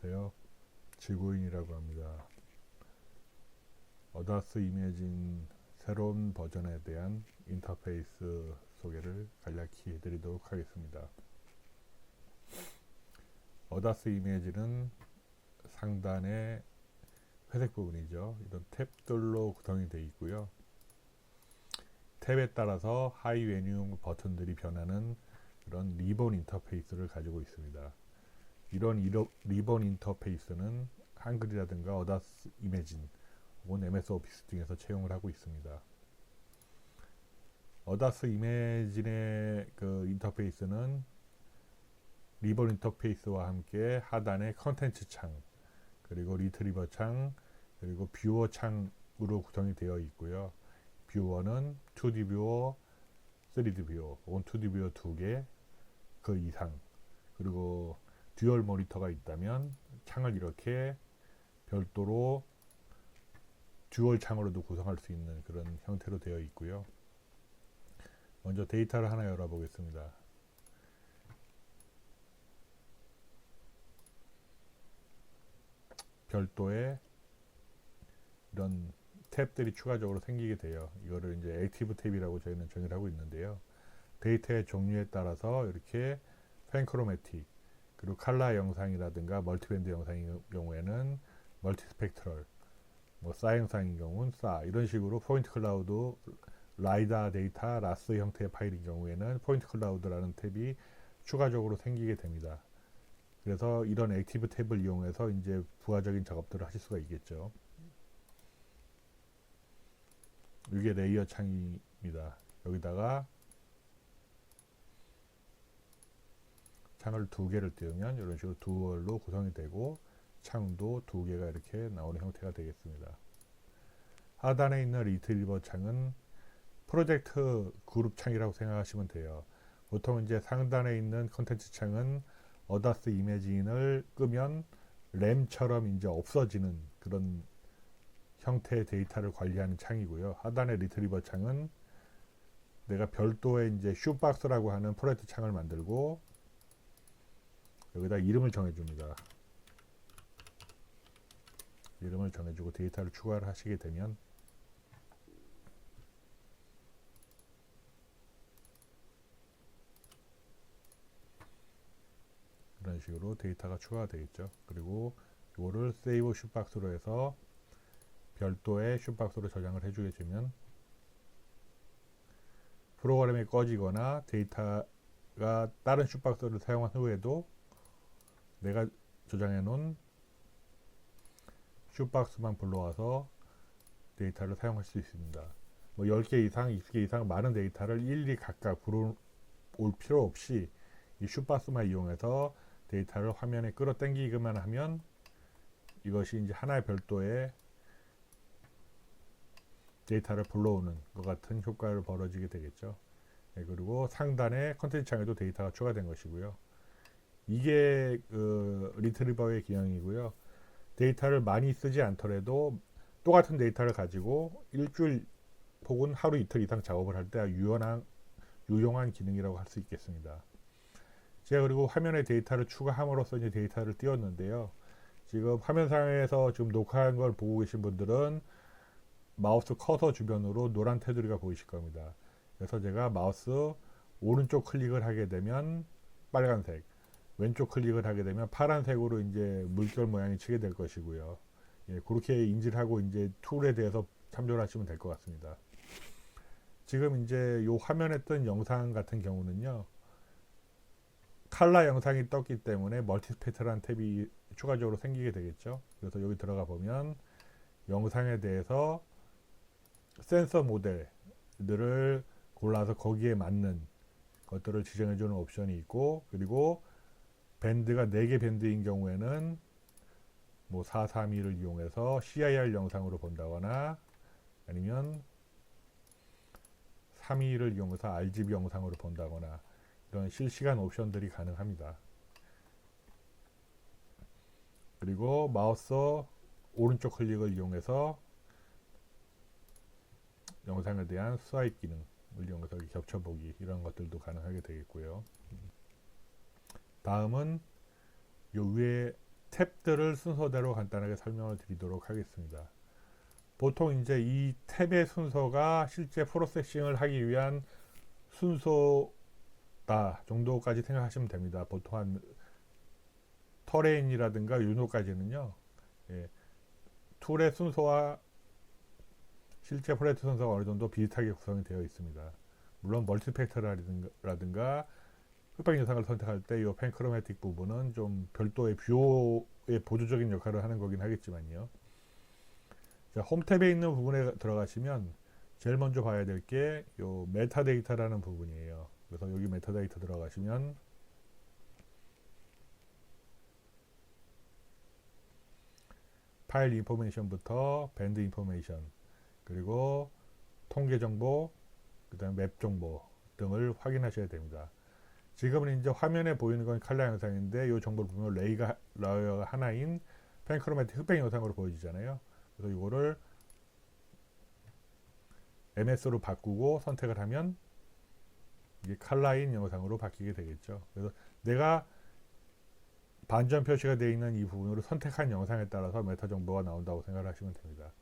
안녕하세요. 지구인이라고 합니다. 어다스 이매진 새로운 버전에 대한 인터페이스 소개를 간략히 해드리도록 하겠습니다. 어다스 이매진은 상단의 회색 부분이죠. 이런 탭들로 구성이 되어 있고요. 탭에 따라서 하이 메뉴 버튼들이 변하는 그런 리본 인터페이스를 가지고 있습니다. 이런 리본 인터페이스는 한글이라든가 어다스 이매진 혹은 MS 오피스 등에서 채용을 하고 있습니다. 어다스 이매진의 그 인터페이스는 리본 인터페이스와 함께 하단에 컨텐츠 창, 그리고 리트리버 창, 그리고 뷰어 창으로 구성이 되어 있고요. 뷰어는 2D 뷰어, 3D 뷰어, 혹은 2D 뷰어 2개, 그 이상, 그리고 듀얼 모니터가 있다면 창을 이렇게 별도로 듀얼 창으로도 구성할 수 있는 그런 형태로 되어 있고요. 먼저 데이터를 하나 열어보겠습니다. 별도의 이런 탭들이 추가적으로 생기게 돼요. 이거를 이제 액티브 탭이라고 저희는 정의를 하고 있는데요. 데이터의 종류에 따라서 이렇게 펜크로매틱, 그리고 칼라 영상이라든가 멀티밴드 영상인 경우에는 멀티스펙트럴, 뭐 싸 영상인 경우는 싸, 이런 식으로 포인트 클라우드, 라이다 데이터, 라스 형태의 파일인 경우에는 포인트 클라우드라는 탭이 추가적으로 생기게 됩니다. 그래서 이런 액티브 탭을 이용해서 이제 부가적인 작업들을 하실 수가 있겠죠. 이게 레이어 창입니다. 여기다가 창을 두 개를 띄우면 이런 식으로 듀얼로 구성이 되고 창도 두 개가 이렇게 나오는 형태가 되겠습니다. 하단에 있는 리트리버 창은 프로젝트 그룹 창이라고 생각하시면 돼요. 보통 이제 상단에 있는 컨텐츠 창은 어다스 이매진을 끄면 램처럼 이제 없어지는 그런 형태의 데이터를 관리하는 창이고요. 하단의 리트리버 창은 내가 별도의 이제 슈박스라고 하는 프로젝트 창을 만들고 여기다 이름을 정해줍니다. 이름을 정해주고 데이터를 추가를 하시게 되면 이런 식으로 데이터가 추가가 되겠죠. 그리고 이거를 세이브 슈박스로 해서 별도의 슈박스로 저장을 해주게 되면 프로그램이 꺼지거나 데이터가 다른 슈박스를 사용한 후에도 내가 저장해 놓은 슈박스만 불러와서 데이터를 사용할 수 있습니다. 뭐 10개 이상, 20개 이상 많은 데이터를 일일이 각각 불어올 필요 없이 이 슈박스만 이용해서 데이터를 화면에 끌어당기기만 하면 이것이 이제 하나의 별도의 데이터를 불러오는 것 같은 효과를 벌어지게 되겠죠. 네, 그리고 상단에 컨텐츠 창에도 데이터가 추가된 것이고요. 이게 리트리버의 기능이고요. 데이터를 많이 쓰지 않더라도 똑같은 데이터를 가지고 일주일 혹은 하루 이틀 이상 작업을 할 때 유용한 기능이라고 할 수 있겠습니다. 제가 그리고 화면에 데이터를 추가함으로써 이제 데이터를 띄웠는데요. 지금 화면상에서 지금 녹화한 걸 보고 계신 분들은 마우스 커서 주변으로 노란 테두리가 보이실 겁니다. 그래서 제가 마우스 오른쪽 클릭을 하게 되면 빨간색, 왼쪽 클릭을 하게 되면 파란색으로 이제 물결 모양이 치게 될 것이고요. 예, 그렇게 인지를 하고 이제 툴에 대해서 참조를 하시면 될 것 같습니다. 지금 이제 이 화면에 뜬 영상 같은 경우는요, 칼라 영상이 떴기 때문에 멀티스펙트라는 탭이 추가적으로 생기게 되겠죠. 그래서 여기 들어가 보면 영상에 대해서 센서 모델들을 골라서 거기에 맞는 것들을 지정해주는 옵션이 있고, 그리고 밴드가 4개 밴드인 경우에는 뭐 432를 이용해서 CIR 영상으로 본다거나 아니면 322를 이용해서 RGB 영상으로 본다거나 이런 실시간 옵션들이 가능합니다. 그리고 마우스 오른쪽 클릭을 이용해서 영상에 대한 스와이프 기능을 이용해서 겹쳐보기 이런 것들도 가능하게 되겠고요. 다음은 요 위에 탭들을 순서대로 간단하게 설명을 드리도록 하겠습니다. 보통 이제 이 탭의 순서가 실제 프로세싱을 하기 위한 순서다 정도까지 생각하시면 됩니다. 보통 한 터레인이라든가 유노까지는요. 예, 툴의 순서와 실제 프로세스 순서가 어느 정도 비슷하게 구성이 되어 있습니다. 물론 멀티팩터라든가 흑백 영상을 선택할 때 이 펜크로매틱 부분은 좀 별도의 뷰의 보조적인 역할을 하는 거긴 하겠지만요. 자, 홈 탭에 있는 부분에 들어가시면 제일 먼저 봐야 될 게 이 메타데이터라는 부분이에요. 그래서 여기 메타데이터 들어가시면 파일 인포메이션부터 밴드 인포메이션, 그리고 통계 정보, 그 다음 맵 정보 등을 확인하셔야 됩니다. 지금은 이제 화면에 보이는 건 칼라 영상인데 이 정보를 보면 레이어가 하나인 펜크로매틱 흑백 영상으로 보여지잖아요. 그래서 이거를 MS로 바꾸고 선택을 하면 이게 칼라인 영상으로 바뀌게 되겠죠. 그래서 내가 반전 표시가 되어 있는 이 부분으로 선택한 영상에 따라서 메타 정보가 나온다고 생각을 하시면 됩니다.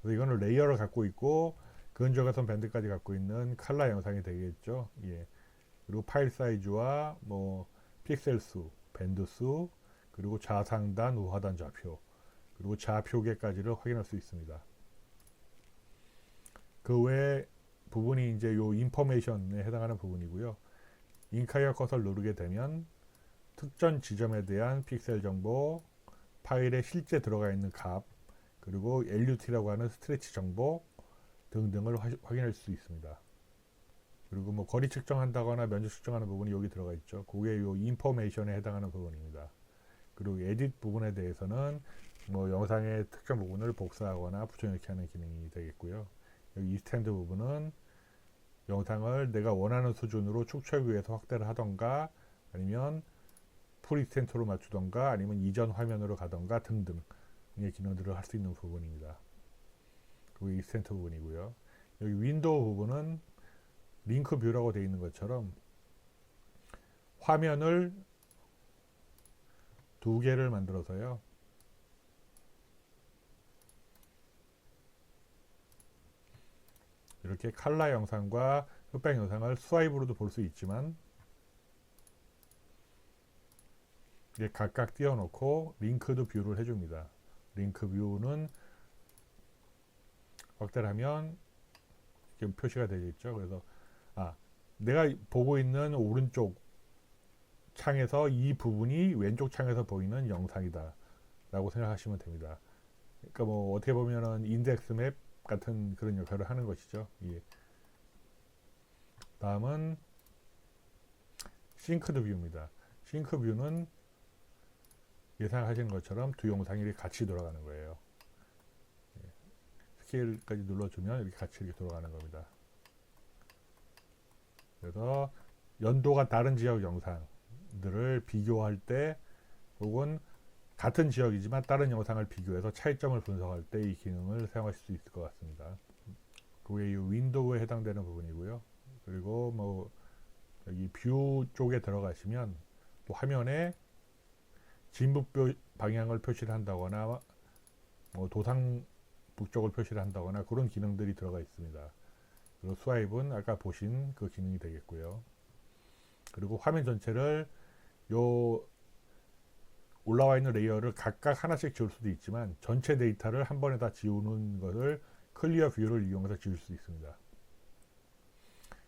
그래서 이거는 레이어를 갖고 있고 근접가선 밴드까지 갖고 있는 칼라 영상이 되겠죠. 예. 그리고 파일 사이즈와 뭐 픽셀 수, 밴드 수, 그리고 좌상단, 우하단 좌표, 그리고 좌표계까지를 확인할 수 있습니다. 그 외 부분이 이제 요 인포메이션에 해당하는 부분이고요. 인카이어 컷을 누르게 되면 특정 지점에 대한 픽셀 정보, 파일에 실제 들어가 있는 값, 그리고 LUT라고 하는 스트레치 정보 등등을 확인할 수 있습니다. 그리고 뭐 거리 측정한다거나 면적 측정하는 부분이 여기 들어가 있죠. 그게 요 인포메이션에 해당하는 부분입니다. 그리고 에딧 부분에 대해서는 뭐 영상의 특정 부분을 복사하거나 붙여넣기 하는 기능이 되겠고요. 여기 이스탠드 부분은 영상을 내가 원하는 수준으로 축적하기 위해서 확대를 하던가 아니면 풀이스탠트로 맞추던가 아니면 이전 화면으로 가던가 등등의 기능들을 할 수 있는 부분입니다. 그리고 이스탠트 부분이고요. 여기 윈도우 부분은 링크 뷰라고 되어 있는 것처럼 화면을 두 개를 만들어서요. 이렇게 칼라 영상과 흑백 영상을 스와이프로도 볼 수 있지만 이게 각각 띄워놓고 링크드 뷰를 해줍니다. 링크 뷰는 확대를 하면 이렇게 표시가 되겠죠. 그래서 내가 보고 있는 오른쪽 창에서 이 부분이 왼쪽 창에서 보이는 영상이다 라고 생각하시면 됩니다. 그러니까 뭐 어떻게 보면은 인덱스 맵 같은 그런 역할을 하는 것이죠. 예. 다음은 싱크드 뷰입니다. 싱크 뷰는 예상하신 것처럼 두 영상이 같이 돌아가는 거예요. 예. 스케일까지 눌러주면 이렇게 같이 이렇게 돌아가는 겁니다. 그래서 연도가 다른 지역 영상들을 비교할 때 혹은 같은 지역이지만 다른 영상을 비교해서 차이점을 분석할 때 이 기능을 사용하실 수 있을 것 같습니다. 그게 이 윈도우에 해당되는 부분이고요. 그리고 뭐 여기 뷰 쪽에 들어가시면 또 화면에 진북 방향을 표시를 한다거나 뭐 도상 북쪽을 표시를 한다거나 그런 기능들이 들어가 있습니다. 그리고 스와이프는 아까 보신 그 기능이 되겠고요. 그리고 화면 전체를 요 올라와 있는 레이어를 각각 하나씩 지울 수도 있지만 전체 데이터를 한 번에 다 지우는 것을 클리어 뷰를 이용해서 지울 수 있습니다.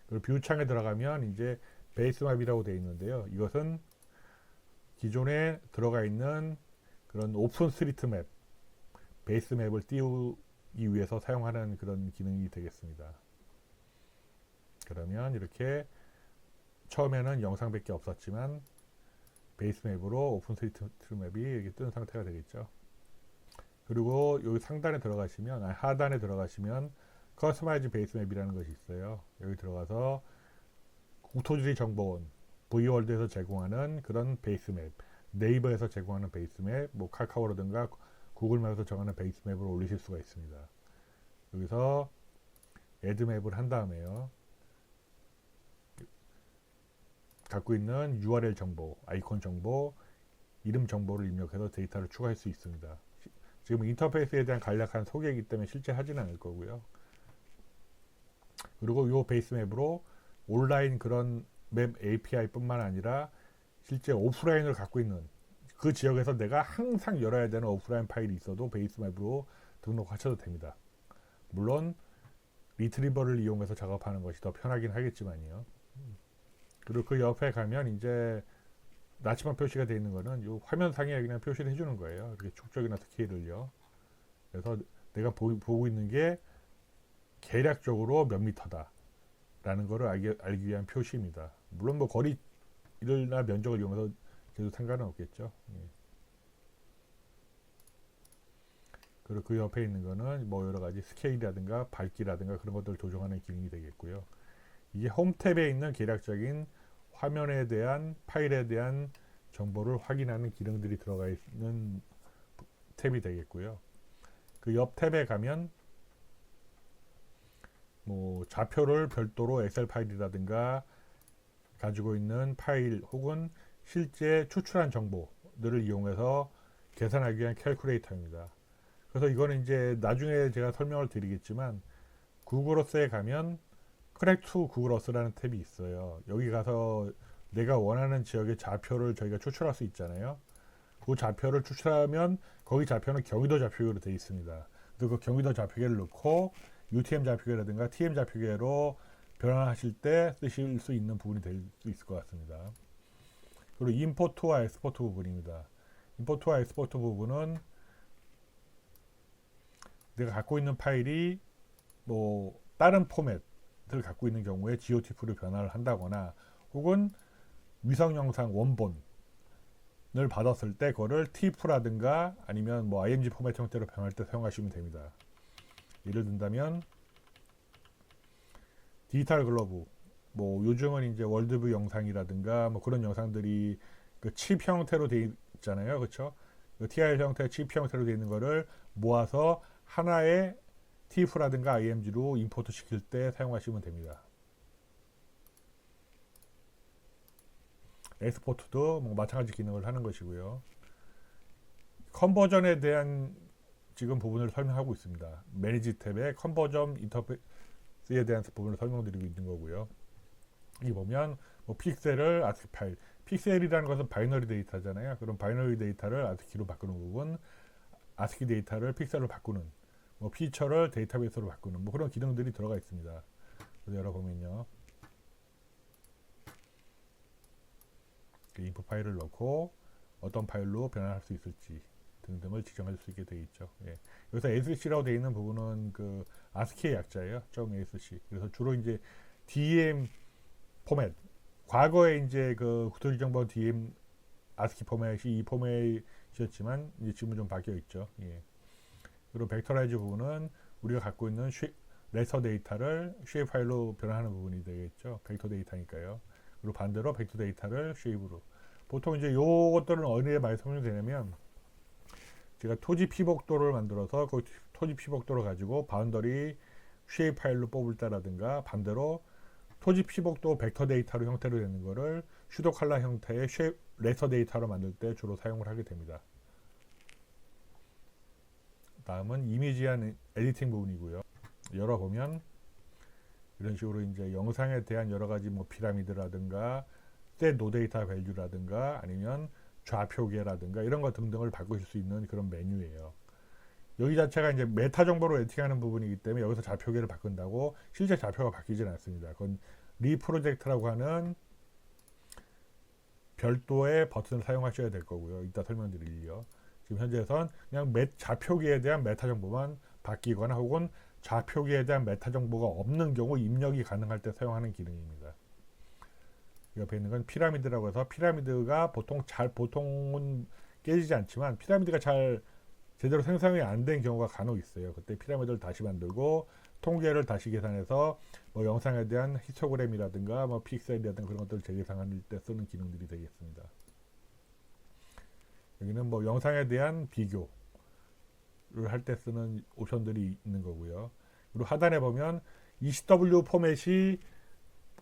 그리고 뷰 창에 들어가면 이제 베이스맵이라고 되어 있는데요. 이것은 기존에 들어가 있는 그런 오픈 스트리트 맵, 베이스맵을 띄우기 위해서 사용하는 그런 기능이 되겠습니다. 그러면 이렇게 처음에는 영상밖에 없었지만 베이스맵으로 오픈 스트리트 맵이 이렇게 뜬 상태가 되겠죠. 그리고 여기 상단에 들어가시면 하단에 들어가시면 커스터마이즈 베이스맵이라는 것이 있어요. 여기 들어가서 국토지리 정보원 V월드에서 제공하는 그런 베이스맵, 네이버에서 제공하는 베이스맵, 뭐 카카오라든가 구글맵에서 정하는 베이스맵을 올리실 수가 있습니다. 여기서 애드맵을 한 다음에요. 갖고 있는 URL 정보, 아이콘 정보, 이름 정보를 입력해서 데이터를 추가할 수 있습니다. 지금 인터페이스에 대한 간략한 소개이기 때문에 실제 하지는 않을 거고요. 그리고 이 베이스 맵으로 온라인 그런 맵 API 뿐만 아니라 실제 오프라인을 갖고 있는 그 지역에서 내가 항상 열어야 되는 오프라인 파일이 있어도 베이스 맵으로 등록하셔도 됩니다. 물론 리트리버를 이용해서 작업하는 것이 더 편하긴 하겠지만요. 그리고 그 옆에 가면 이제 나침반 표시가 되어 있는 거는 이 화면상에 그냥 표시를 해주는 거예요. 이렇게 축적이나 스케일을요. 그래서 내가 보고 있는 게 계략적으로 몇 미터다 라는 거를 알기 위한 표시입니다. 물론 뭐 거리나 면적을 이용해서 계속 상관은 없겠죠. 예. 그리고 그 옆에 있는 거는 뭐 여러 가지 스케일이라든가 밝기라든가 그런 것들을 조정하는 기능이 되겠고요. 이게 홈 탭에 있는 계략적인 화면에 대한 파일에 대한 정보를 확인하는 기능들이 들어가 있는 탭이 되겠고요. 그 옆 탭에 가면 뭐 좌표를 별도로 엑셀 파일이라든가 가지고 있는 파일 혹은 실제 추출한 정보들을 이용해서 계산하기 위한 캘큘레이터입니다. 그래서 이거는 이제 나중에 제가 설명을 드리겠지만 구글어스에 가면 크랙 투 구글어스라는 탭이 있어요. 여기 가서 내가 원하는 지역의 좌표를 저희가 추출할 수 있잖아요. 그 좌표를 추출하면 거기 좌표는 경위도 좌표계로 되어 있습니다. 그래서 그 경위도 좌표계를 넣고 UTM 좌표계라든가 TM 좌표계로 변환하실 때 쓰실 수 있는 부분이 될 수 있을 것 같습니다. 그리고 임포트와 엑스포트 부분입니다. 임포트와 엑스포트 부분은 내가 갖고 있는 파일이 뭐 다른 포맷을 갖고 있는 경우에 GOTF로 변화를 한다거나 혹은 위성 영상 원본을 받았을 때 그거를 TIFF라든가 아니면 뭐 IMG 포맷 형태로 변할 때 사용하시면 됩니다. 예를 든다면 디지털 글러브 뭐 요즘은 이제 월드뷰 영상이라든가 뭐 그런 영상들이 그 칩 형태로 되어 있잖아요. 그렇죠? 그 TIL 형태 칩 형태로 되어 있는 거를 모아서 하나의 TIFF라든가 IMG로 임포트 시킬 때 사용하시면 됩니다. 엑스포트도 뭐 마찬가지 기능을 하는 것이고요. 컨버전에 대한 지금 부분을 설명하고 있습니다. 매니지 탭의 컨버전 인터페이스에 대한 부분을 설명드리고 있는 거고요. 여기 보면 뭐 픽셀을 ASCII 파일, 픽셀이라는 것은 바이너리 데이터잖아요. 그럼 바이너리 데이터를 ASCII로 바꾸는 부분, ASCII 데이터를 픽셀로 바꾸는, 뭐 피처를 데이터베이스로 바꾸는 뭐 그런 기능들이 들어가 있습니다. 그래서 열어보면요. 인풋 파일을 넣고 어떤 파일로 변환할 수 있을지 등등을 지정할 수 있게 되어 있죠. 예. 여기서 ASCII라고 되어 있는 부분은 그 ASCII의 약자예요. .ASCII. 그래서 주로 이제 DEM 포맷. 과거에 이제 그 구토지정보 DEM ASCII 포맷이 이 포맷이었지만 이제 지금은 좀 바뀌어 있죠. 예. 그리고 벡터라이즈 부분은 우리가 갖고 있는 레서 데이터를 쉐입 파일로 변환하는 부분이 되겠죠. 벡터 데이터니까요. 그리고 반대로 벡터 데이터를 쉐입으로. 보통 이제 요것들은 어디에 많이 설명되냐면 제가 토지 피복도를 만들어서 그 토지 피복도를 가지고 바운더리 쉐입 파일로 뽑을 때라든가 반대로 토지 피복도 벡터 데이터로 형태로 되는 거를 슈도 칼라 형태의 쉐입 레서 데이터로 만들 때 주로 사용을 하게 됩니다. 다음은 이미지한 에디팅 부분이고요. 열어보면 이런 식으로 이제 영상에 대한 여러 가지 뭐 피라미드라든가 set no data value라든가 아니면 좌표계라든가 이런 것 등등을 바꾸실 수 있는 그런 메뉴예요. 여기 자체가 이제 메타 정보로 에디팅하는 부분이기 때문에 여기서 좌표계를 바꾼다고 실제 좌표가 바뀌지는 않습니다. 그건 리프로젝트라고 하는 별도의 버튼을 사용하셔야 될 거고요. 이따 설명드릴게요. 지금 현재에선 그냥 좌표계에 대한 메타 정보만 바뀌거나 혹은 좌표계에 대한 메타 정보가 없는 경우 입력이 가능할 때 사용하는 기능입니다. 옆에 있는 건 피라미드라고 해서 피라미드가 보통은 깨지지 않지만 피라미드가 잘 제대로 생성이 안 된 경우가 간혹 있어요. 그때 피라미드를 다시 만들고 통계를 다시 계산해서 뭐 영상에 대한 히스토그램이라든가 뭐 픽셀이라든가 그런 것들을 재계산할 때 쓰는 기능들이 되겠습니다. 여기는 뭐 영상에 대한 비교를 할 때 쓰는 옵션들이 있는 거고요. 그리고 하단에 보면 ECW 포맷이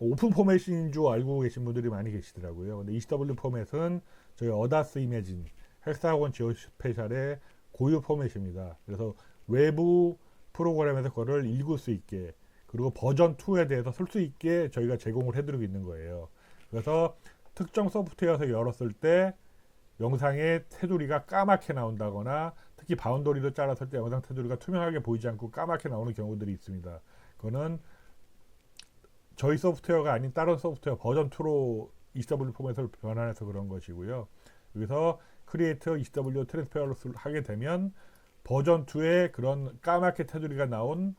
오픈 포맷인 줄 알고 계신 분들이 많이 계시더라고요. 근데 ECW 포맷은 저희 어다스 이매진 헥사곤 지오스페셜의 고유 포맷입니다. 그래서 외부 프로그램에서 그거를 읽을 수 있게, 그리고 버전 2에 대해서 쓸 수 있게 저희가 제공을 해드리고 있는 거예요. 그래서 특정 소프트웨어에서 열었을 때 영상의 테두리가 까맣게 나온다거나, 특히 바운더리를 잘랐을 때 영상 테두리가 투명하게 보이지 않고 까맣게 나오는 경우들이 있습니다. 그거는 저희 소프트웨어가 아닌 다른 소프트웨어 버전 2로 ECW 포맷을 변환해서 그런 것이고요. 여기서 크리에이터 ECW 트랜스페어를 하게 되면 버전 2에 그런 까맣게 테두리가 나온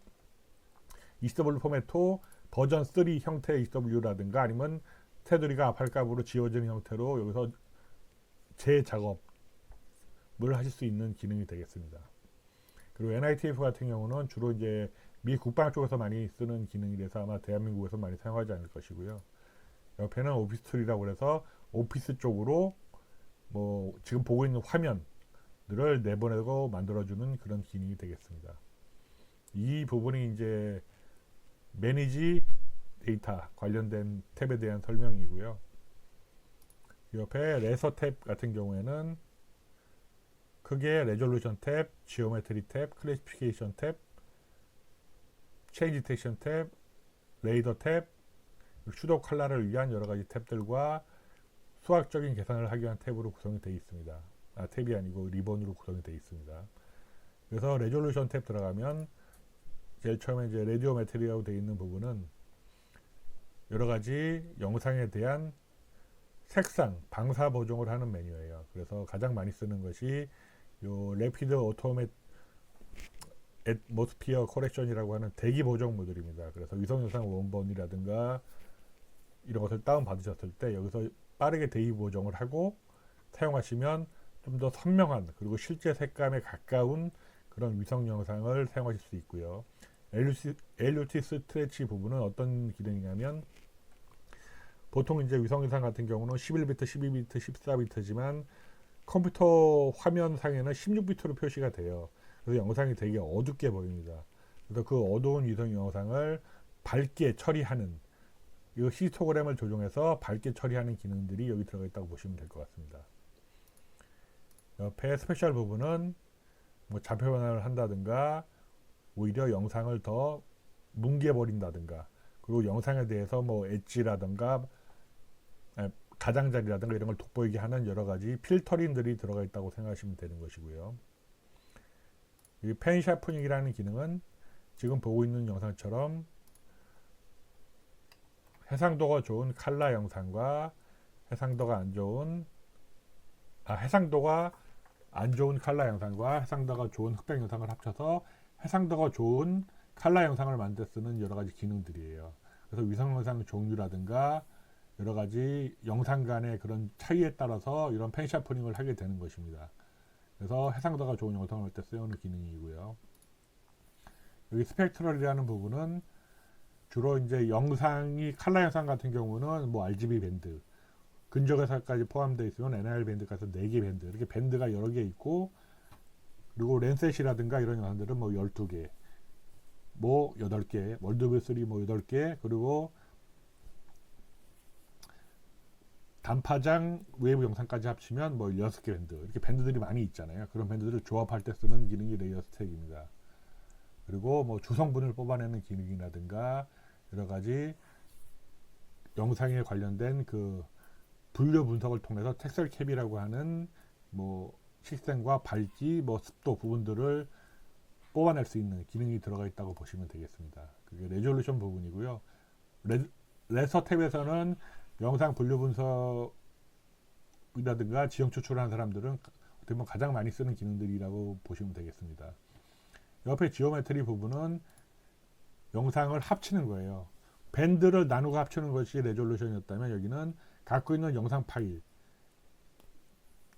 ECW 포맷도 버전 3 형태의 ECW라든가 아니면 테두리가 아팔값으로 지워지는 형태로 여기서 재작업을 하실 수 있는 기능이 되겠습니다. 그리고 NITF 같은 경우는 주로 이제 미 국방 쪽에서 많이 쓰는 기능이라서 아마 대한민국에서 많이 사용하지 않을 것이고요. 옆에는 오피스 툴이라고 해서 오피스 쪽으로 뭐 지금 보고 있는 화면들을 내보내고 만들어주는 그런 기능이 되겠습니다. 이 부분이 이제 매니지 데이터 관련된 탭에 대한 설명이고요. 옆에 레서 탭 같은 경우에는 크게 레졸루션 탭, 지오메트리 탭, 클래시피케이션 탭, 체인지 디텍션 탭, 레이더 탭, 슈도 칼라를 위한 여러 가지 탭들과 수학적인 계산을 하기 위한 탭으로 구성이 되어 있습니다. 탭이 아니고 리본으로 구성이 되어 있습니다. 그래서 레졸루션 탭 들어가면 제일 처음에 이제 레디오 매트리라고 되어 있는 부분은 여러 가지 영상에 대한 색상, 방사 보정을 하는 메뉴예요. 그래서 가장 많이 쓰는 것이 요 레피드 오토메 애트모스피어 코렉션이라고 하는 대기 보정 모듈입니다. 그래서 위성 영상 원본이라든가 이런 것을 다운 받으셨을 때 여기서 빠르게 대기 보정을 하고 사용하시면 좀 더 선명한, 그리고 실제 색감에 가까운 그런 위성 영상을 사용하실 수 있고요. LUT 스트레치 부분은 어떤 기능이냐면, 보통 이제 위성 영상 같은 경우는 11비트, 12비트, 14비트지만 컴퓨터 화면 상에는 16비트로 표시가 돼요. 그래서 영상이 되게 어둡게 보입니다. 그래서 그 어두운 위성 영상을 밝게 처리하는, 이 히스토그램을 조정해서 밝게 처리하는 기능들이 여기 들어가 있다고 보시면 될 것 같습니다. 옆에 스페셜 부분은 뭐 좌표 변환을 한다든가, 오히려 영상을 더 뭉개버린다든가, 그리고 영상에 대해서 뭐 엣지라든가 가장자리라든가 이런 걸 돋보이게 하는 여러 가지 필터링들이 들어가 있다고 생각하시면 되는 것이고요. 이 펜 샤프닝이라는 기능은 지금 보고 있는 영상처럼 해상도가 좋은 칼라 영상과 해상도가 안 좋은 칼라 영상과 해상도가 좋은 흑백 영상을 합쳐서 해상도가 좋은 칼라 영상을 만들 쓰는 여러 가지 기능들이에요. 그래서 위성 영상 종류라든가 여러 가지 영상 간의 그런 차이에 따라서 이런 펜 샤프닝을 하게 되는 것입니다. 그래서 해상도가 좋은 영상을 할 때 쓰여오는 기능이고요. 여기 스펙트럴이라는 부분은 주로 이제 영상이 칼라 영상 같은 경우는 뭐 RGB 밴드, 근적외선까지 포함되어 있으면 NIR 밴드까지 4개 밴드, 이렇게 밴드가 여러 개 있고, 그리고 랜셋이라든가 이런 영상들은 뭐 12개, 뭐 8개, 월드뷰 3 뭐 8개, 그리고 단파장 웨이브 영상까지 합치면 뭐 6개 밴드, 이렇게 밴드들이 많이 있잖아요. 그런 밴드들을 조합할 때 쓰는 기능이 레이어 스택입니다. 그리고 뭐 주성분을 뽑아내는 기능이라든가 여러 가지 영상에 관련된 그 분류 분석을 통해서 텍스처 캡이라고 하는 뭐 식생과 밝기, 뭐 습도 부분들을 뽑아낼 수 있는 기능이 들어가 있다고 보시면 되겠습니다. 그게 레졸루션 부분이고요. 레서 탭에서는 영상 분류 분석이라든가 지형 추출하는 사람들은 어떻게 보면 가장 많이 쓰는 기능들이라고 보시면 되겠습니다. 옆에 지오메트리 부분은 영상을 합치는 거예요. 밴드를 나누고 합치는 것이 레졸루션이었다면, 여기는 갖고 있는 영상 파일,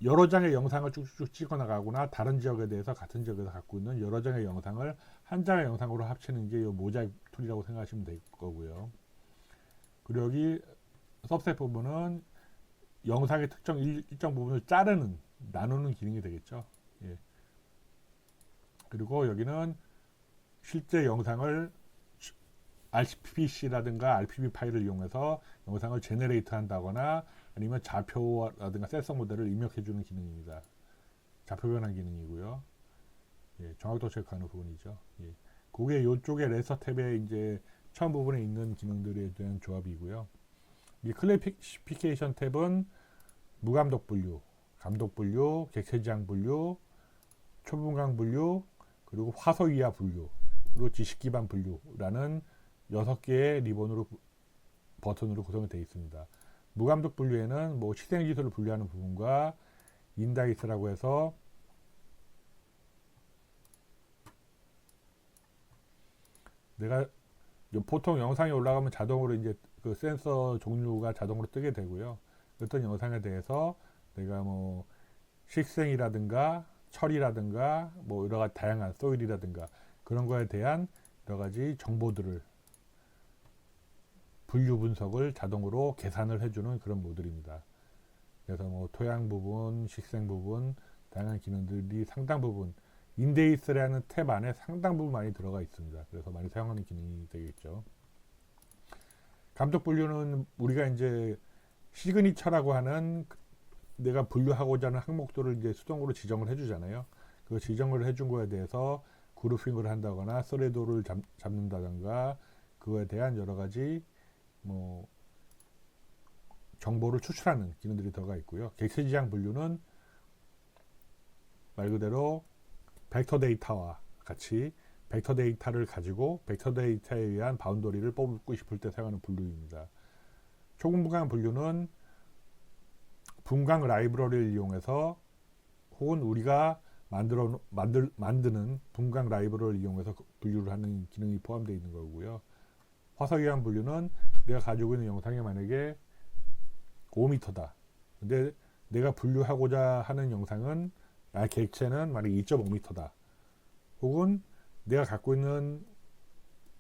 여러 장의 영상을 쭉쭉 찍어 나가거나 다른 지역에 대해서 같은 지역에서 갖고 있는 여러 장의 영상을 한 장의 영상으로 합치는 게 이 모자이크 툴이라고 생각하시면 될 거고요. 그리고 여기 सब셋 부분은 영상의 특정 일정 부분을 자르는, 나누는 기능이 되겠죠. 예. 그리고 여기는 실제 영상을 RPC라든가 RPB 파일을 이용해서 영상을 제너레이트 한다거나 아니면 좌표라든가 센서 모델을 입력해주는 기능입니다. 좌표 변환 기능이고요. 예, 정확도 체크하는 부분이죠. 예. 그게 이쪽에 레서 탭에 이제 처음 부분에 있는 기능들에 대한 조합이고요. 이 클래시피케이션 탭은 무감독 분류, 감독 분류, 객체지향 분류, 초분강 분류, 그리고 화소 이하 분류, 그리고 지식 기반 분류라는 6개의 리본으로 버튼으로 구성이 되어 있습니다. 무감독 분류에는 뭐 시생 지수를 분류하는 부분과 인다이스라고 해서 내가 보통 영상이 올라가면 자동으로 이제 그 센서 종류가 자동으로 뜨게 되고요. 어떤 영상에 대해서 내가 뭐 식생이라든가 철이라든가 뭐 여러 가지 다양한 소일이라든가 그런 거에 대한 여러 가지 정보들을 분류 분석을 자동으로 계산을 해주는 그런 모듈입니다. 그래서 뭐 토양 부분, 식생 부분, 다양한 기능들이 상당 부분 인데이스라는 탭 안에 상당 부분 많이 들어가 있습니다. 그래서 많이 사용하는 기능이 되겠죠. 감독 분류는 우리가 이제 시그니처라고 하는 내가 분류하고자 하는 항목들을 이제 수동으로 지정을 해주잖아요. 그 지정을 해준 거에 대해서 그룹핑을 한다거나 스레도를 잡는다던가 그거에 대한 여러 가지 뭐 정보를 추출하는 기능들이 들어가 있고요. 객체지향 분류는 말 그대로 벡터 데이터와 같이 벡터 데이터를 가지고 벡터 데이터에 의한 바운더리를 뽑고 싶을 때 사용하는 분류입니다. 초분강 분류는 분강 라이브러리를 이용해서 혹은 우리가 만드는 분강 라이브러리를 이용해서 분류를 하는 기능이 포함되어 있는 거고요. 화석이한 분류는 내가 가지고 있는 영상이 만약에 5m다. 근데 내가 분류하고자 하는 영상은 객체는 만약에 2.5m다. 혹은 내가 갖고 있는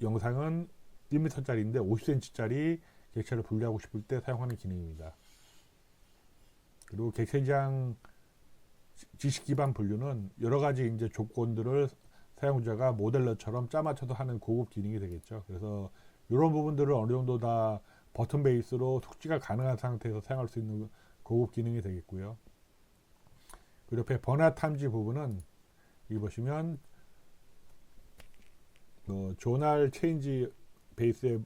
영상은 1m짜리인데 50cm짜리 객체를 분류하고 싶을 때 사용하는 기능입니다. 그리고 객체지향 지식 기반 분류는 여러 가지 이제 조건들을 사용자가 모델러처럼 짜맞춰서 하는 고급 기능이 되겠죠. 그래서 이런 부분들을 어느 정도 다 버튼 베이스로 숙지가 가능한 상태에서 사용할 수 있는 고급 기능이 되겠고요. 그 옆에 번화 탐지 부분은 여기 보시면 조날 체인지 베이스의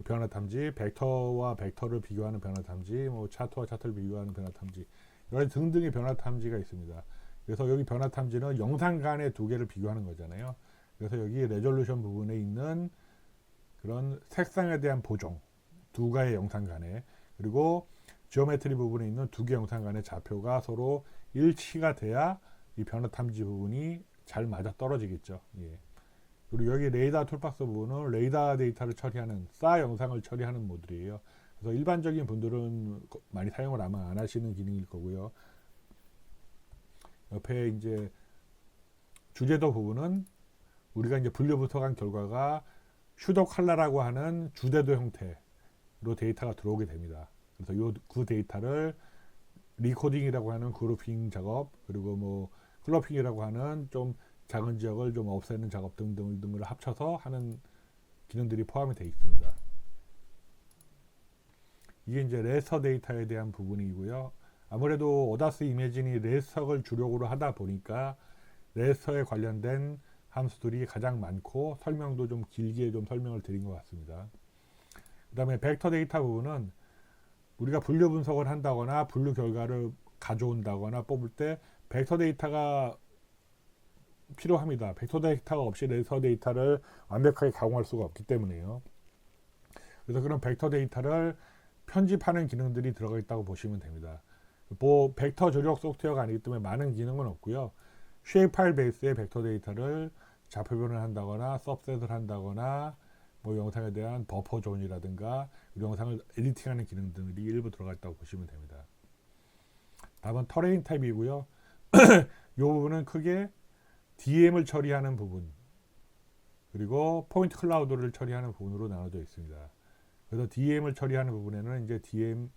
변화 탐지, 벡터와 벡터를 비교하는 변화 탐지, 뭐 차트와 차트를 비교하는 변화 탐지, 이런 등등의 변화 탐지가 있습니다. 그래서 여기 변화 탐지는 영상 간의 두 개를 비교하는 거잖아요. 그래서 여기 레졸루션 부분에 있는 그런 색상에 대한 보정, 두 가의 영상 간에, 그리고 지오메트리 부분에 있는 두 개 영상 간의 좌표가 서로 일치가 돼야 이 변화 탐지 부분이 잘 맞아 떨어지겠죠. 예. 그리고 여기 레이더 툴박스 부분은 레이더 데이터를 처리하는 사 영상을 처리하는 모듈이에요. 그래서 일반적인 분들은 많이 사용을 아마 안 하시는 기능일 거고요. 옆에 이제 주제도 부분은 우리가 이제 분류 분석한 결과가 슈도 칼라라고 하는 주제도 형태로 데이터가 들어오게 됩니다. 그래서 그 데이터를 리코딩이라고 하는 그룹핑 작업, 그리고 뭐 클러핑이라고 하는 좀 작은 지역을 좀 없애는 작업 등등을 합쳐서 하는 기능들이 포함이 되어 있습니다. 이게 이제 레서 데이터에 대한 부분이고요. 아무래도 오다스 이미진이 레서를 주력으로 하다 보니까 레서에 관련된 함수들이 가장 많고 설명도 좀 길게 좀 설명을 드린 것 같습니다. 그 다음에 벡터 데이터 부분은 우리가 분류 분석을 한다거나 분류 결과를 가져온다거나 뽑을 때 벡터 데이터가 필요합니다. 벡터 데이터가 없이 레서 데이터를 완벽하게 가공할 수가 없기 때문에요. 그래서 그런 벡터 데이터를 편집하는 기능들이 들어가 있다고 보시면 됩니다. 뭐 벡터 조력 소프트웨어가 아니기 때문에 많은 기능은 없고요. 쉐입 파일 베이스의 벡터 데이터를 좌표 변환한다거나 서브셋을 한다거나 뭐 영상에 대한 버퍼 존이라든가 영상을 에디팅하는 기능들이 일부 들어가 있다고 보시면 됩니다. 다음은 터레인 탭이고요. 이 부분은 크게 DM을 처리하는 부분, 그리고 포인트 클라우드를 처리하는 부분으로 나눠져 있습니다. 그래서 DM을 처리하는 부분에는 이제 DM에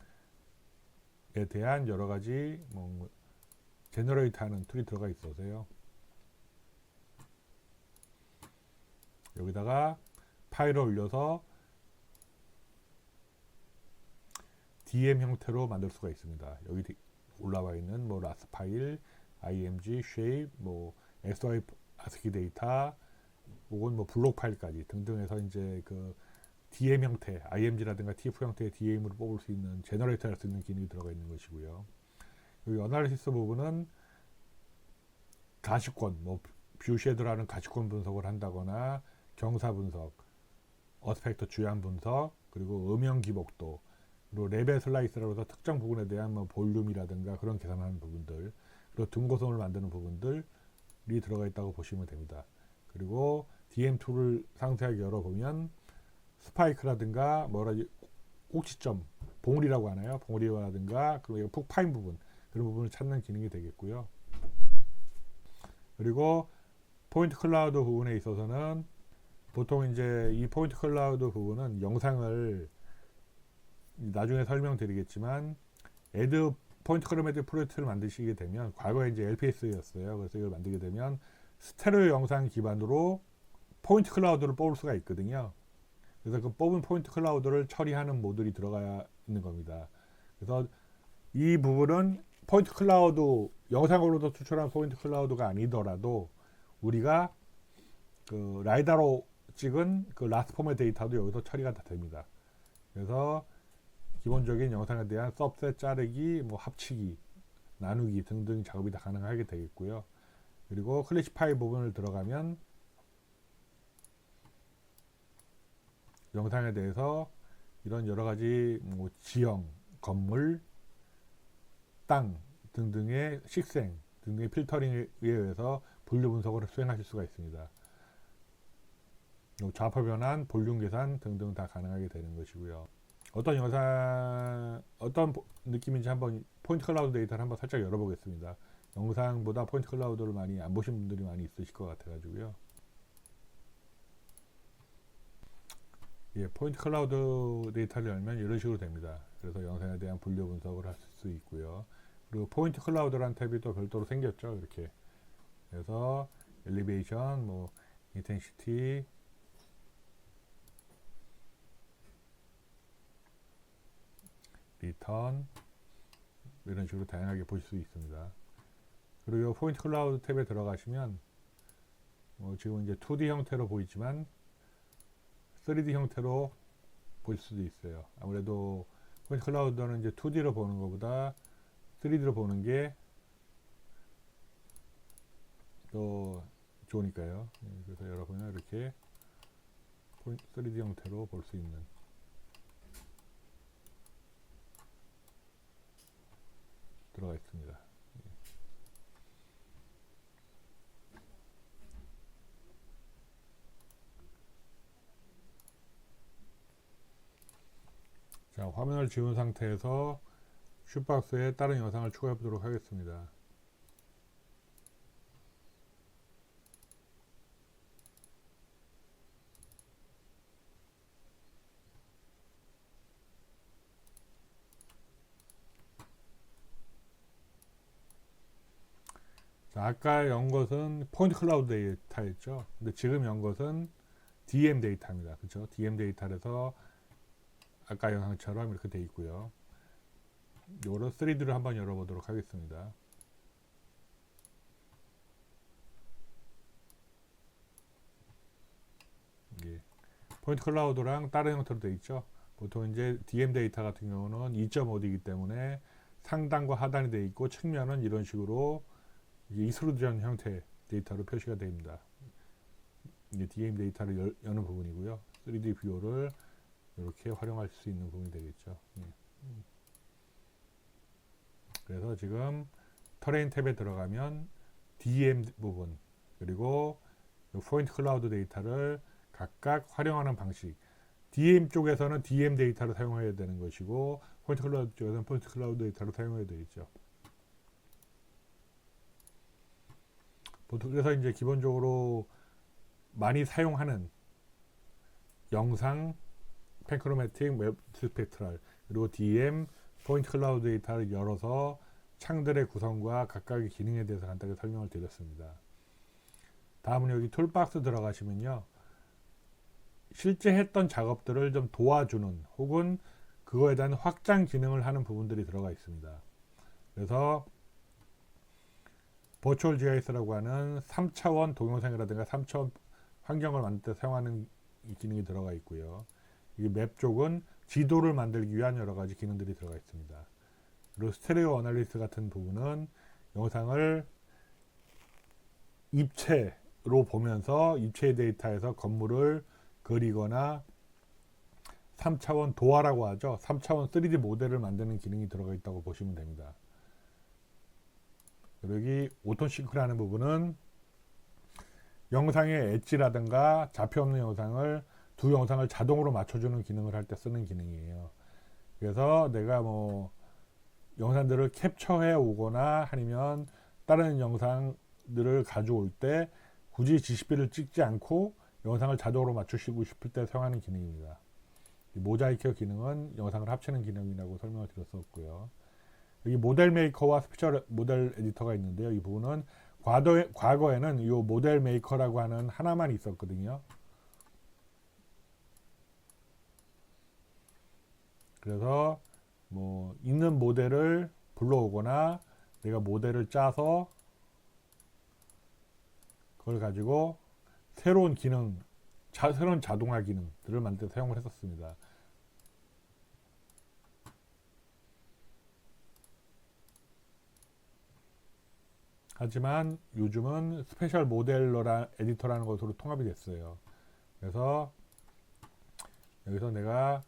대한 여러 가지 뭐 제너레이트하는 툴이 들어가 있어서요. 여기다가 파일을 올려서 DM 형태로 만들 수가 있습니다. 여기 올라와 있는 뭐 라스 파일, img, shape, 뭐 sy ASCII 데이터, 혹은 뭐 블록 파일까지 등등해서 이제 그 DM 형태, img라든가 tf 형태의 DM으로 뽑을 수 있는 제너레이터 할 수 있는 기능이 들어가 있는 것이고요. 여기 어널리시스 부분은 가시권, 뭐 뷰 쉐드라는 가시권 분석을 한다거나 경사 분석, 어스펙트 주양 분석, 그리고 음영 기복도, 그리고 레벨 슬라이스라고 해서 특정 부분에 대한 뭐 볼륨이라든가 그런 계산하는 부분들, 그리고 등고선을 만드는 부분들이 들어가 있다고 보시면 됩니다. 그리고 DM2를 상세하게 열어보면 스파이크라든가 뭐라지 꼭지점, 봉우리라고 하나요? 봉우리라든가 그리고 푹 파인 부분, 그런 부분을 찾는 기능이 되겠고요. 그리고 포인트 클라우드 부분에 있어서는 보통 이제 이 포인트 클라우드 부분은 영상을 나중에 설명드리겠지만 애드 포인트 클로메트릭 프로젝트를 만드시게 되면 과거에 이제 LPS였어요. 그래서 이걸 만들게 되면 스테레오 영상 기반으로 포인트 클라우드를 뽑을 수가 있거든요. 그래서 그 뽑은 포인트 클라우드를 처리하는 모듈이 들어가 있는 겁니다. 그래서 이 부분은 포인트 클라우드 영상으로도 추출한 포인트 클라우드가 아니더라도 우리가 그 라이다로 찍은 그 라스폼의 데이터도 여기서 처리가 다 됩니다. 그래서 기본적인 영상에 대한 सब셋 자르기, 뭐 합치기, 나누기 등등 작업이 다 가능하게 되겠고요. 그리고 클래시파이 부분을 들어가면 영상에 대해서 이런 여러 가지 뭐 지형, 건물, 땅 등등의 식생 등등의 필터링에 의해서 분류 분석을 수행하실 수가 있습니다. 좌표 변환, 볼륨 계산 등등 다 가능하게 되는 것이고요. 어떤 영상, 어떤 느낌인지 한번 포인트 클라우드 데이터를 한번 살짝 열어보겠습니다. 영상보다 포인트 클라우드를 많이 안 보신 분들이 많이 있으실 것 같아가지고요. 예, 포인트 클라우드 데이터를 열면 이런 식으로 됩니다. 그래서 영상에 대한 분류 분석을 할 수 있고요. 그리고 포인트 클라우드라는 탭이 또 별도로 생겼죠. 이렇게. 그래서 엘리베이션, 뭐 인텐시티, 리턴 이런 식으로 다양하게 보실 수 있습니다. 그리고 포인트 클라우드 탭에 들어가시면 지금 이제 2D 형태로 보이지만 3D 형태로 보실 수도 있어요. 아무래도 포인트 클라우드는 이제 2D로 보는 것보다 3D로 보는 게 더 좋으니까요. 그래서 여러분은 이렇게 3D 형태로 볼 수 있는 들어가 있습니다. 자, 화면을 지운 상태에서 슈박스에 다른 영상을 추가해 보도록 하겠습니다. 자, 아까 연 것은 포인트 클라우드 데이터였죠. 근데 지금 연 것은 DM 데이터입니다. 그렇죠? DM 데이터에서 아까 영상처럼 이렇게 돼 있고요. 요런 3D를 한번 열어보도록 하겠습니다. 예. 포인트 클라우드랑 다른 형태로 돼 있죠. 보통 이제 DM 데이터 같은 경우는 2.5D이기 때문에 상단과 하단이 돼 있고 측면은 이런 식으로 이스루전 형태 데이터로 표시가 됩니다. 이제 DM 데이터를 여는 부분이고요. 3D 뷰어를 이렇게 활용할 수 있는 부분이 되겠죠. 그래서 지금 터레인 탭에 들어가면 DM 부분 그리고 포인트 클라우드 데이터를 각각 활용하는 방식, DM 쪽에서는 DM 데이터를 사용해야 되는 것이고 포인트 클라우드 쪽에서는 포인트 클라우드 데이터를 사용해야 되겠죠. 보통 그래서 이제 기본적으로 많이 사용하는 영상, 펜크로매틱, 웹 스펙트럴, 그리고 DM, 포인트 클라우드 데이터를 열어서 창들의 구성과 각각의 기능에 대해서 간단하게 설명을 드렸습니다. 다음은 여기 툴박스 들어가시면요. 실제 했던 작업들을 좀 도와주는 혹은 그거에 대한 확장 기능을 하는 부분들이 들어가 있습니다. 그래서 버추얼 GIS라고 하는 3차원 동영상이라든가 3차원 환경을 만들 때 사용하는 기능이 들어가 있고요. 이 맵 쪽은 지도를 만들기 위한 여러 가지 기능들이 들어가 있습니다. 그리고 스테레오 어널리스 같은 부분은 영상을 입체로 보면서 입체 데이터에서 건물을 그리거나 3차원 도화라고 하죠. 3차원 3D 모델을 만드는 기능이 들어가 있다고 보시면 됩니다. 여기 오토싱크라는 부분은 영상의 엣지라든가 잡혀 없는 영상을 두 영상을 자동으로 맞춰주는 기능을 할 때 쓰는 기능이에요. 그래서 내가 뭐 영상들을 캡처해 오거나 아니면 다른 영상들을 가져올 때 굳이 GCP를 찍지 않고 영상을 자동으로 맞추시고 싶을 때 사용하는 기능입니다. 모자이크 기능은 영상을 합치는 기능이라고 설명을 드렸었고요. 여기 모델 메이커와 스페셜 모델 에디터가 있는데요. 이 부분은 과거에는 이 모델 메이커라고 하는 하나만 있었거든요. 그래서 뭐 있는 모델을 불러오거나 내가 모델을 짜서 그걸 가지고 새로운 기능, 새로운 자동화 기능들을 만들 때 사용을 했었습니다. 하지만 요즘은 스페셜 모델러라 에디터라는 것으로 통합이 됐어요. 그래서 여기서 내가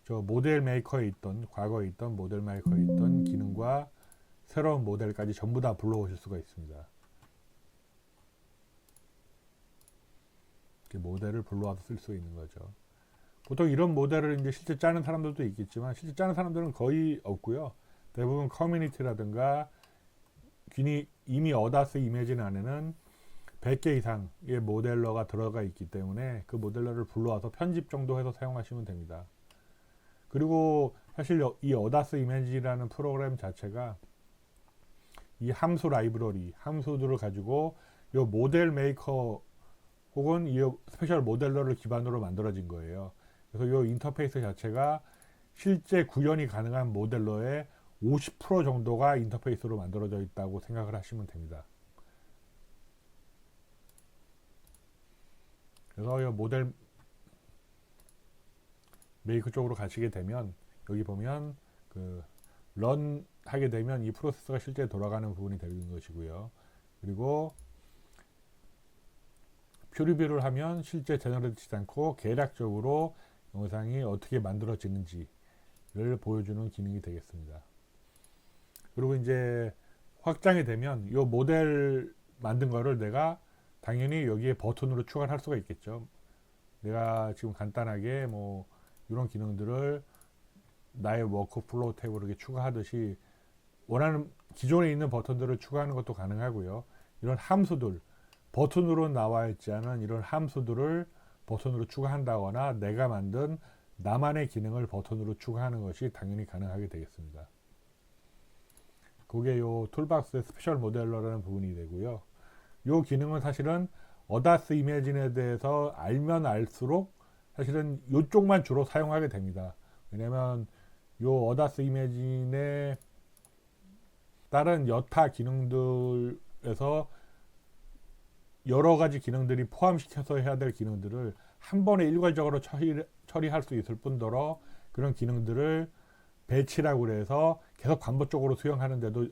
저 모델 메이커에 있던 과거에 있던 모델 메이커에 있던 기능과 새로운 모델까지 전부 다 불러오실 수가 있습니다. 이렇게 모델을 불러와서 쓸 수 있는 거죠. 보통 이런 모델을 이제 실제 짜는 사람들도 있겠지만 실제 짜는 사람들은 거의 없고요. 대부분 커뮤니티라든가 이미 어다스 이미진 안에는 100개 이상의 모델러가 들어가 있기 때문에 그 모델러를 불러와서 편집 정도 해서 사용하시면 됩니다. 그리고 사실 이 어다스 이미지라는 프로그램 자체가 이 함수 라이브러리, 함수들을 가지고 이 모델 메이커 혹은 이 스페셜 모델러를 기반으로 만들어진 거예요. 그래서 이 인터페이스 자체가 실제 구현이 가능한 모델러의 50% 정도가 인터페이스로 만들어져 있다고 생각을 하시면 됩니다. 그래서 이 모델 메이크 쪽으로 가시게 되면 여기 보면 그 런 하게 되면 이 프로세스가 실제 돌아가는 부분이 되는 것이고요. 그리고 퓨리뷰를 하면 실제 제너레이트지 않고 계략적으로 영상이 어떻게 만들어지는지를 보여주는 기능이 되겠습니다. 그리고 이제 확장이 되면 이 모델 만든 거를 내가 당연히 여기에 버튼으로 추가를 할 수가 있겠죠. 내가 지금 간단하게 뭐 이런 기능들을 나의 워크플로우 탭으로 이렇게 추가하듯이 원하는 기존에 있는 버튼들을 추가하는 것도 가능하고요. 이런 함수들, 버튼으로 나와 있지 않은 이런 함수들을 버튼으로 추가한다거나 내가 만든 나만의 기능을 버튼으로 추가하는 것이 당연히 가능하게 되겠습니다. 그게 요 툴박스의 스페셜 모델러라는 부분이 되고요. 요 기능은 사실은 어다스 이미진에 대해서 알면 알수록 사실은 이쪽만 주로 사용하게 됩니다. 왜냐면 요 어다스 이미진의 다른 여타 기능들에서 여러 가지 기능들이 포함시켜서 해야 될 기능들을 한 번에 일괄적으로 처리할 수 있을 뿐더러 그런 기능들을 배치라고 그래서 계속 반복적으로 수행하는데도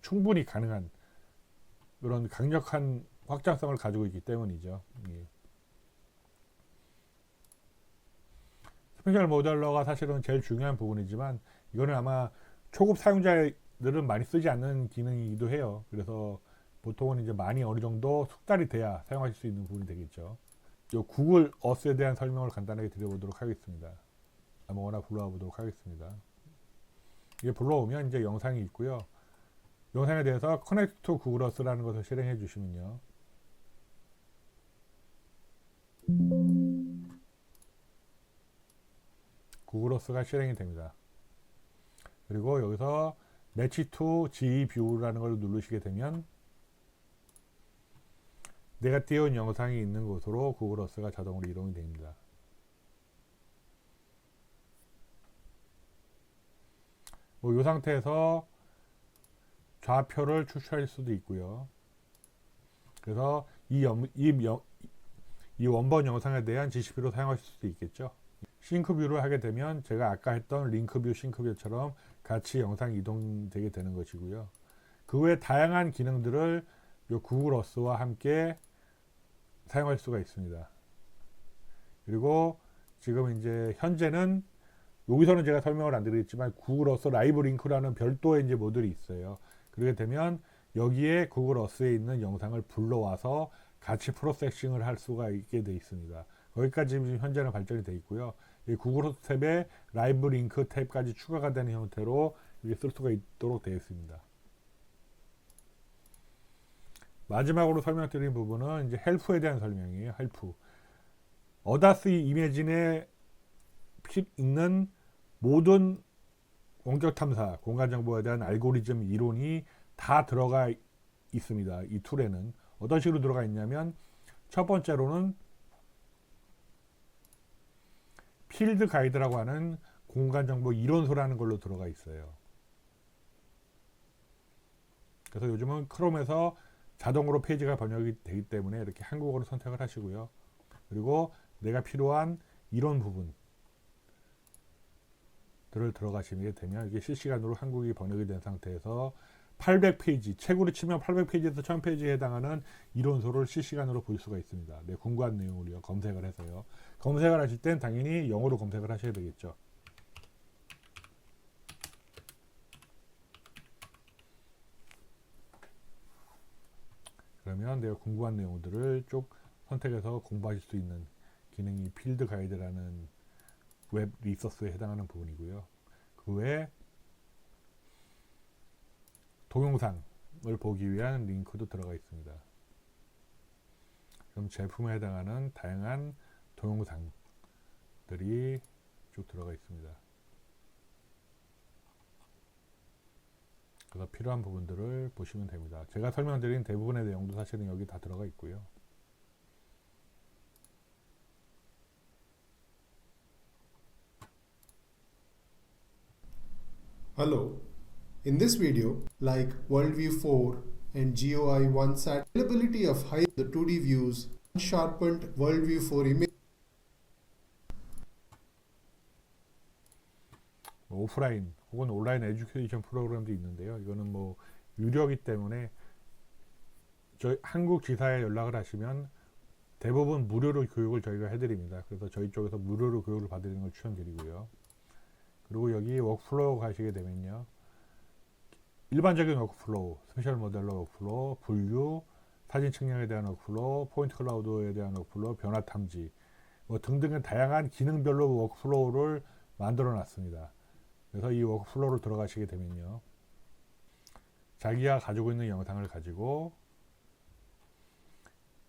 충분히 가능한 그런 강력한 확장성을 가지고 있기 때문이죠. 예. 스페셜 모델러가 사실은 제일 중요한 부분이지만 이거는 아마 초급 사용자들은 많이 쓰지 않는 기능이기도 해요. 그래서 보통은 이제 많이 어느 정도 숙달이 돼야 사용하실 수 있는 부분이 되겠죠. 요 구글 어스에 대한 설명을 간단하게 드려보도록 하겠습니다. 아무거나 불러와 보도록 하겠습니다. 이게 불러오면 이제 영상이 있고요. 영상에 대해서 커넥트 투 구글 어스라는 것을 실행해 주시면요. 구글 어스가 실행이 됩니다. 그리고 여기서 매치 투 GE 뷰라는 걸 누르시게 되면 내가 띄운 영상이 있는 곳으로 구글 어스가 자동으로 이동이 됩니다. 뭐 이 상태에서 좌표를 추출할 수도 있고요. 그래서 이 원본 영상에 대한 GCP로 사용하실 수도 있겠죠. 싱크뷰를 하게 되면 제가 아까 했던 링크뷰, 싱크뷰처럼 같이 영상이 이동되게 되는 것이고요. 그 외 다양한 기능들을 요 구글 어스와 함께 사용할 수가 있습니다. 그리고 지금 이제 현재는 여기서는 제가 설명을 안 드리겠지만 구글 어스 라이브 링크라는 별도의 이제 모듈이 있어요. 그렇게 되면 여기에 구글 어스에 있는 영상을 불러와서 같이 프로세싱을 할 수가 있게 되어 있습니다. 거기까지 지금 현재는 발전이 되어 있고요. 이 구글 어스 탭에 라이브 링크 탭까지 추가가 되는 형태로 이게 쓸 수가 있도록 되어 있습니다. 마지막으로 설명드린 부분은 이제 헬프에 대한 설명이에요. 헬프. 어다시 이매진에 있는 모든 원격 탐사, 공간 정보에 대한 알고리즘 이론이 다 들어가 있습니다. 이 툴에는 어떤 식으로 들어가 있냐면 첫 번째로는 필드 가이드라고 하는 공간 정보 이론서라는 걸로 들어가 있어요. 그래서 요즘은 크롬에서 자동으로 페이지가 번역이 되기 때문에 이렇게 한국어로 선택을 하시고요. 그리고 내가 필요한 이론 부분들을 들어가시게 되면 이게 실시간으로 한국이 번역이 된 상태에서 800페이지, 책으로 치면 800페이지에서 1000페이지에 해당하는 이론서를 실시간으로 볼 수가 있습니다. 내 궁금한 내용을요. 검색을 해서요. 검색을 하실 땐 당연히 영어로 검색을 하셔야 되겠죠. 그러면 내가 궁금한 내용들을 쭉 선택해서 공부하실 수 있는 기능이 필드 가이드라는 웹 리소스에 해당하는 부분이고요. 그 외에 동영상을 보기 위한 링크도 들어가 있습니다. 그럼 제품에 해당하는 다양한 동영상들이 쭉 들어가 있습니다. 그래서 필요한 부분들을 보시면 됩니다. 제가 설명드린 대부분의 내용도 사실은 여기 다 들어가 있고요. Hello. In this video, like Worldview 4 and GUI 1 set, availability of high the 2D views, sharpened Worldview 4 image. 오프라인 혹은 온라인 에듀케이션 프로그램도 있는데요. 이거는 뭐 유료이기 때문에 저희 한국 지사에 연락을 하시면 대부분 무료로 교육을 저희가 해드립니다. 그래서 저희 쪽에서 무료로 교육을 받으는 걸 추천드리고요. 그리고 여기 워크플로우 가시게 되면요. 일반적인 워크플로우, 스페셜 모델러 워크플로우, 분류, 사진 측량에 대한 워크플로우, 포인트 클라우드에 대한 워크플로우, 변화 탐지 뭐 등등의 다양한 기능별로 워크플로우를 만들어 놨습니다. 그래서 이 워크플로우를 들어가시게 되면요. 자기가 가지고 있는 영상을 가지고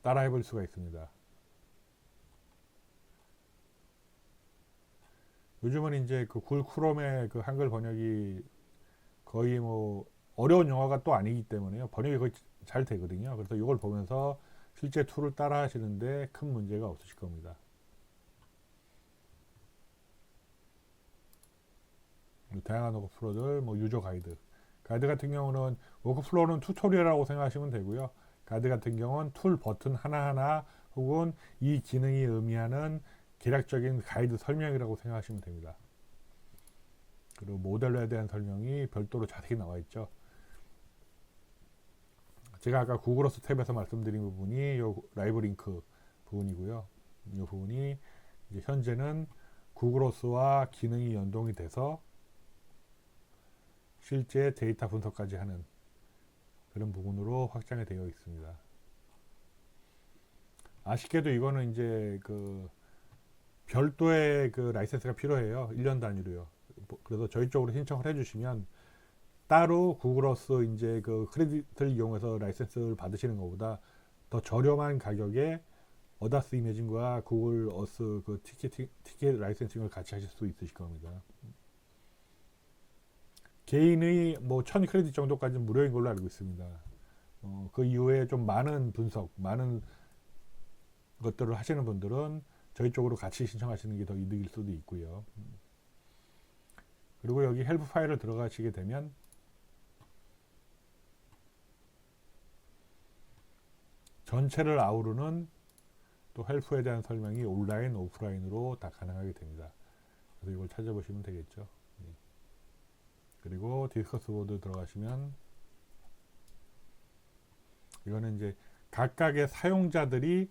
따라 해볼 수가 있습니다. 요즘은 이제 그 구글 크롬의 그 한글 번역이 거의 뭐 어려운 영화가 또 아니기 때문에요. 번역이 거의 잘 되거든요. 그래서 이걸 보면서 실제 툴을 따라 하시는데 큰 문제가 없으실 겁니다. 다양한 워크플로우들, 뭐 유저 가이드. 가이드 같은 경우는 워크플로우는 튜토리얼이라고 생각하시면 되고요. 가이드 같은 경우는 툴 버튼 하나하나 혹은 이 기능이 의미하는 개략적인 가이드 설명이라고 생각하시면 됩니다. 그리고 모델러에 대한 설명이 별도로 자세히 나와 있죠. 제가 아까 구글 어스 탭에서 말씀드린 부분이 이 라이브 링크 부분이고요. 이 부분이 이제 현재는 구글 어스와 기능이 연동이 돼서 실제 데이터 분석까지 하는 그런 부분으로 확장이 되어 있습니다. 아쉽게도 이거는 이제 그 별도의 그 라이센스가 필요해요. 1년 단위로요. 그래서 저희 쪽으로 신청을 해주시면 따로 구글 어스 이제 그 크레딧을 이용해서 라이센스를 받으시는 것보다 더 저렴한 가격에 어다스 이미징과 구글 어스 그 티켓 라이센싱을 같이 하실 수 있으실 겁니다. 개인의 뭐 1000크레딧 정도까지는 무료인 걸로 알고 있습니다. 그 이후에 좀 많은 분석, 많은 것들을 하시는 분들은 저희 쪽으로 같이 신청하시는 게 더 이득일 수도 있고요. 그리고 여기 헬프 파일을 들어가시게 되면 전체를 아우르는 또 헬프에 대한 설명이 온라인, 오프라인으로 다 가능하게 됩니다. 그래서 이걸 찾아보시면 되겠죠. 그리고 디스커스 보드 들어가시면 이거는 이제 각각의 사용자들이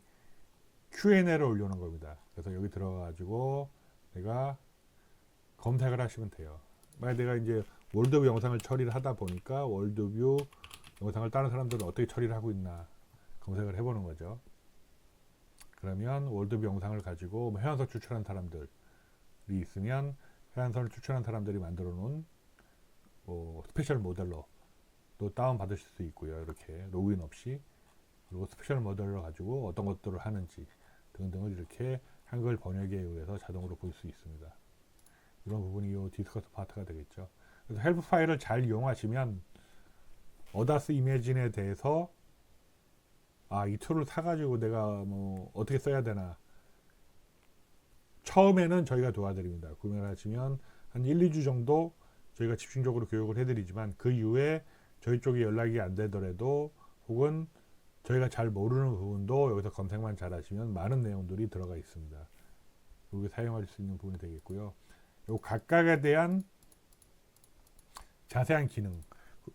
Q&A를 올려놓은 겁니다. 그래서 여기 들어가가지고 내가 검색을 하시면 돼요. 만약 내가 이제 월드뷰 영상을 처리를 하다 보니까 월드뷰 영상을 다른 사람들은 어떻게 처리를 하고 있나 검색을 해보는 거죠. 그러면 월드뷰 영상을 가지고 해안선 추천한 사람들이 있으면 해안선을 추천한 사람들이 만들어 놓은 뭐 스페셜 모델로 또 다운 받으실 수 있고요. 이렇게 로그인 없이. 그리고 스페셜 모델로 가지고 어떤 것들을 하는지 등등을 이렇게 한글 번역에 의해서 자동으로 볼 수 있습니다. 이런 부분이 이 디스커스 파트가 되겠죠. 그래서 헬프 파일을 잘 이용하시면 어다스 이매진에 대해서 이 툴을 사가지고 내가 뭐 어떻게 써야 되나. 처음에는 저희가 도와드립니다. 구매를 하시면 한 1, 2주 정도 저희가 집중적으로 교육을 해드리지만 그 이후에 저희 쪽에 연락이 안 되더라도 혹은 저희가 잘 모르는 부분도 여기서 검색만 잘 하시면 많은 내용들이 들어가 있습니다. 여기 사용할 수 있는 부분이 되겠고요. 요 각각에 대한 자세한 기능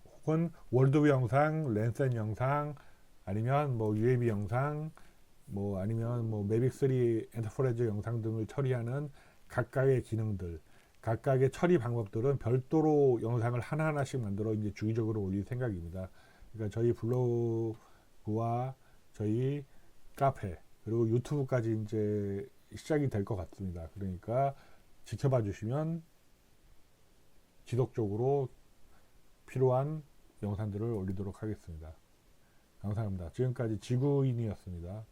혹은 월드뷰 영상, 랜센 영상 아니면 뭐 UAV 영상 뭐 아니면 뭐 매빅3 엔터프라이즈 영상 등을 처리하는 각각의 기능들 각각의 처리 방법들은 별도로 영상을 하나하나씩 만들어 이제 주기적으로 올릴 생각입니다. 그러니까 저희 블로그와 저희 카페 그리고 유튜브까지 이제 시작이 될 것 같습니다. 그러니까 지켜봐 주시면 지속적으로 필요한 영상들을 올리도록 하겠습니다. 감사합니다. 지금까지 지구인이었습니다.